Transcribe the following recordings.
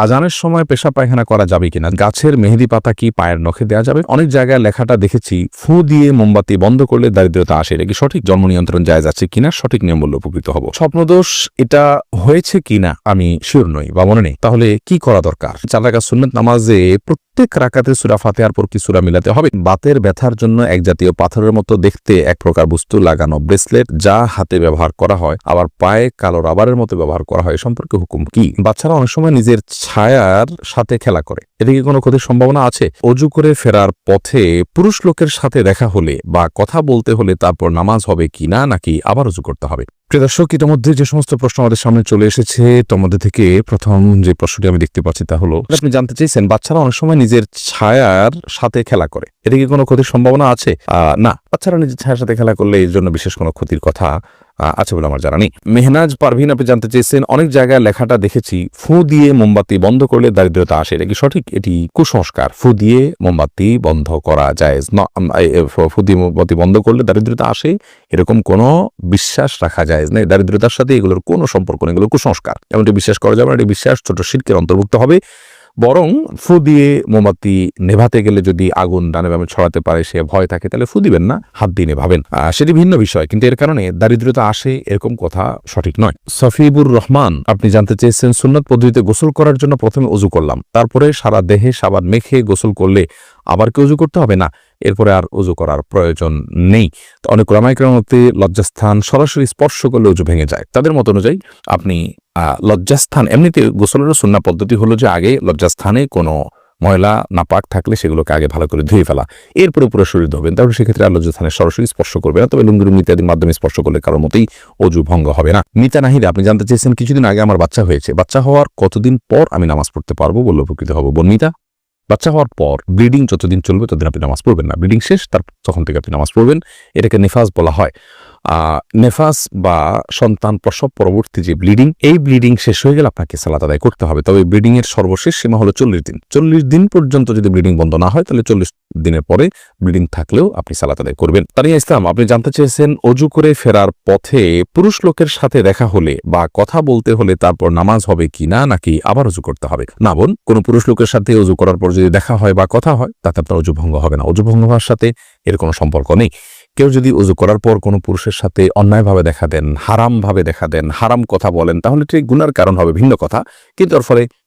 আজানের সময় পেশাব পায়খানা করা যাবে কিনা, গাছের মেহেদি পাতা কি পায়ের নখে দেওয়া যাবে? অনেক জায়গায় লেখাটা দেখেছি ফু দিয়ে মোমবাতি বন্ধ করলে দারিদ্রতা আসে। এটা কি সঠিক? জন্ম নিয়ন্ত্রণ জায়েজ আছে কিনা? সঠিক নিয়ম বললে উপকৃত হব। স্বপ্নদোষ এটা হয়েছে কিনা আমি শিওর নই বা মনে নেই, তাহলে কি করা দরকার? 4 রাকাত সুন্নাত নামাজে প্রত্যেক রাকাতে সূরা ফাতিহার পর কি সূরা মিলাতে হবে? বাতের ব্যথার জন্য এক জাতীয় পাথরের মতো দেখতে এক প্রকার বস্তু লাগানো ব্রেসলেট যা হাতে ব্যবহার করা হয় আবার পায়ে কালো রাবারের মতো ব্যবহার করা হয়, সম্পর্কে হুকুম কি? বাচ্চারা অনেক সময় নিজের ছায়ার সাথে খেলা করে, এতে কি কোনো ক্ষতির সম্ভাবনা আছে? অজু করে ফেরার পথে পুরুষ লোকের সাথে দেখা হলে বা কথা বলতে হলে তারপর নামাজ হবে কিনা, নাকি আবার অজু করতে হবে? প্রিয় দর্শক, ইতিমধ্যে যে সমস্ত প্রশ্ন আমাদের সামনে চলে এসেছে তার মধ্যে থেকে প্রথম যে প্রশ্নটি আমি দেখতে পাচ্ছি তা হলো, আপনি জানতে চাইছেন বাচ্চারা অনেক সময় নিজের ছায়ার সাথে খেলা করে, এতে কি কোনো ক্ষতির সম্ভাবনা আছে? না, বাচ্চারা নিজের ছায়ার সাথে খেলা করলে এর জন্য বিশেষ কোনো ক্ষতির কথা আছে বলে আমার জানা নেই। মেহনাজ পারভিন আপনি জানতে চেয়েছেন, অনেক জায়গায় লেখাটা দেখেছি ফু দিয়ে মোমবাতি বন্ধ করলে দারিদ্রতা আসে, এটা কি সঠিক? এটি কুসংস্কার। ফু দিয়ে মোমবাতি বন্ধ করা জায়েজ না। ফু দিয়ে মোমবাতি বন্ধ করলে দারিদ্রতা আসে এরকম কোনো বিশ্বাস রাখা জায়েজ নেই। দারিদ্রতার সাথে এগুলোর কোনো সম্পর্ক নেই, এগুলো কুসংস্কার, এমনটি বিশ্বাস করা যাবে না। এটি বিশ্বাস ছোট শিরকের অন্তর্ভুক্ত হবে। বরং ফু দিয়ে মোমবাতি নেভাতে গেলে যদি আগুন ডানে বামে ছড়াতে পারে সে ভয় থাকে, তাহলে ফু দিবেন না, হাত দিয়ে নেভাবেন, সেটি ভিন্ন বিষয়। কিন্তু এর কারণে দারিদ্রতা আসে এরকম কথা সঠিক নয়। সফিবুর রহমান আপনি জানতে চেয়েছেন, সুন্নত পদ্ধতিতে গোসল করার জন্য প্রথমে অজু করলাম, তারপরে সারা দেহে সাবান মেখে গোসল করলে আবার কি অজু করতে হবে? না, এরপরে আর অজু করার প্রয়োজন নেই। অনেক ওলামায়ে কেরামের মতে লজ্জাস্থান সরাসরি স্পর্শ করলে অজু ভেঙে যায়। তাদের মত অনুযায়ী আপনি লজ্জাস্থান, এমনিতে গোসলের সুন্নাহ পদ্ধতি হলো যে আগে লজ্জাস্থানে কোনো ময়লা নাপাক থাকলে সেগুলোকে আগে ভালো করে ধুয়ে ফেলা, এরপরে পুরো শরীর ধোবেন, তাহলে সেক্ষেত্রে আর লজ্জাস্থানে সরাসরি স্পর্শ করবে না। তবে লুঙ্গির ইত্যাদির মাধ্যমে স্পর্শ করলে কারোর মতেই অজু ভঙ্গ হবে না। মিতা নাহিদ আপনি জানতে চেয়েছেন, কিছুদিন আগে আমার বাচ্চা হয়েছে, বাচ্চা হওয়ার কতদিন পর আমি নামাজ পড়তে পারবো বলে উপকৃত হব? বোন মিতা, বাচ্চা হওয়ার পর ব্লিডিং যতদিন চলবে ততদিন আপনি নামাজ পড়বেন না। ব্লিডিং শেষ, তখন থেকে আপনি নামাজ পড়বেন। এটাকে নেফাস বলা হয়। নেফাস বা সন্তান প্রসব পরবর্তী যে ব্লিডিং, এই ব্লিডিং শেষ হয়ে গেলে আপনাকে সালাত আদায় করতে হবে। তবে ব্লিডিং এর সর্বশেষ সীমা হলো 40 দিন। 40 দিন পর্যন্ত যদি ব্লিডিং বন্ধ না হয় তাহলে 40 দিনের পরে ব্লিডিং থাকলেও আপনি সালাত আদায় করবেন। তানিয়া ইসলাম আপনি জানতে চেয়েছেন, অজু করে ফেরার পথে পুরুষ লোকের সাথে দেখা হলে বা কথা বলতে হলে তারপর নামাজ হবে কিনা, নাকি আবার অজু করতে হবে? না বোন, কোনো পুরুষ লোকের সাথে অজু করার পর যদি দেখা হয় বা কথা হয় তাতে আপনার অজু ভঙ্গ হবে না। অজু ভঙ্গ হওয়ার সাথে এর কোনো সম্পর্ক নেই। কেউ যদি অজু করার পর কোনো পুরুষের সাথে অন্যায়ভাবে দেখা দেন, হারামভাবে দেখা দেন, হারাম কথা বলেন, তাহলে ঠিক গুনার কারণ হবে, ভিন্ন কথা। কিন্তু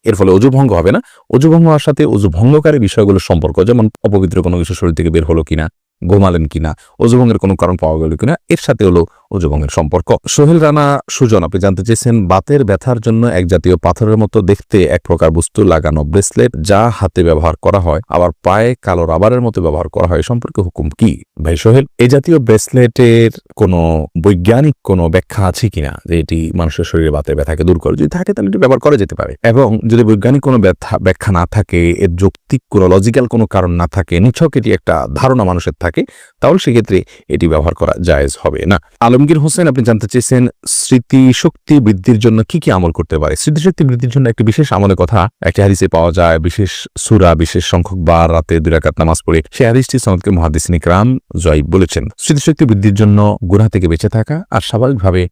এর ফলে অজু ভঙ্গ হবে না। অজু ভঙ্গ হওয়ার সাথে অজু ভঙ্গকারী বিষয়গুলোর সম্পর্ক, যেমন অপবিত্র কোনো কিছু শরীর থেকে বের হলো কিনা, ঘুমালেন কিনা, অজু ভঙ্গের কোনো কারণ পাওয়া গেল কিনা, এর সাথে হলো অজু ভঙ্গের সম্পর্ক। সোহেল রানা সুজন আপনি জানতে চেয়েছেন, বাতের ব্যথার জন্য এক জাতীয় পাথরের মতো দেখতে এক প্রকার বস্তু লাগানো ব্রেসলেট যা হাতে ব্যবহার করা হয় আবার পায়ে কালো রাবারের মতো ব্যবহার করা হয়, সম্পর্কে হুকুম কি? ভাই সোহেল, এই জাতীয় ব্রেসলেটের কোনো বৈজ্ঞানিক কোনো ব্যাখ্যা আছে কিনা যে এটি মানুষের শরীরে বাতের ব্যথাকে দূর করে? যদি থাকে তাহলে এটি ব্যবহার করা যেতে পারে। এবং যদি বৈজ্ঞানিক কোনো ব্যাখ্যা না থাকে, এর যৌক্তিক কোনো লজিক্যাল কোনো কারণ না থাকে, নিছক এটি একটা ধারণা মানুষের থাকে, তাহলে সেক্ষেত্রে এটি ব্যবহার করা জায়েজ হবে না। আলমগীর হোসেন আপনি জানতে চেয়েছেন, স্মৃতিশক্তি বৃদ্ধির জন্য কি কি আমল করতে পারে? স্মৃতিশক্তি বৃদ্ধির জন্য একটি বিশেষ আমলের কথা একটি হাদিসে পাওয়া যায়। বিশেষ সূরা, বিশেষ সংখ্যক বার রাতে 2 রাকাত নামাজ পড়ে, সেই হাদিসটি সনদকে মুহাদ্দিসিন ইকরাম জয়ীব বলেছেন। স্মৃতিশক্তি বৃদ্ধির জন্য গুনাহ থেকে বেঁচে থাকা আর স্বাভাবিকভাবে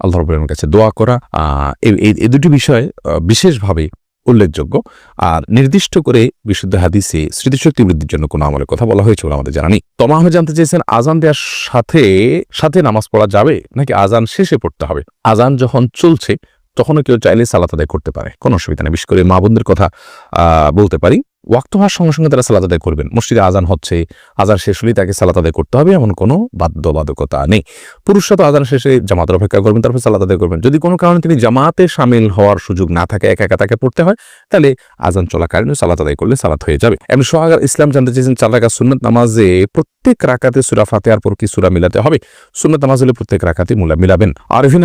আল্লাহর রাব্বুল কাছে দোয়া করা, এই দুটি বিষয় বিশেষভাবে উল্লেখযোগ্য। আর নির্দিষ্ট করে বিশুদ্ধ হাদিসে স্মৃতিশক্তি বৃদ্ধির জন্য কোনো আমলের কথা বলা হয়েছে বলে আমাদের জানা নেই। তমা আহমেদ জানতে চেয়েছেন, আজান দেওয়ার সাথে সাথে নামাজ পড়া যাবে নাকি আজান শেষে পড়তে হবে? আজান যখন চলছে তখনও কেউ চাইলে সালাত আদায় করতে পারে, কোনো অসুবিধা নেই। বিশেষ করে মা বোনদের কথা বলতে পারি, ওয়াক্ত হওয়ার সঙ্গে সঙ্গে তারা সালাত আদায় করবেন। মসজিদে আজান হচ্ছে, আজান শেষ হলেই তাকে সালাত আদায় করতে হবে এমন কোনো বাধ্যবাধকতা নেই। পুরুষরা তো আজান শেষে জামাতের অপেক্ষা করবেন, তারপর সালাত আদায় করবেন। যদি কোনো কারণে তিনি জামাতে শামিল হওয়ার সুযোগ না থাকে, একা একা তাকে পড়তে হয়, তাহলে আজান চলাকালীন সালাত আদায় করলে সালাত হয়ে যাবে। এমনি সোহাগ ইসলাম জানতে চেয়েছেন, 4 রাকাত সুন্নাত নামাজে প্রত্যেক রাকাতে সূরা ফাতিহার পর কি সূরা মিলাতে হবে? সুন্নাত নামাজ হলে প্রত্যেক রাকাতে মিলাবেন। আরিফিন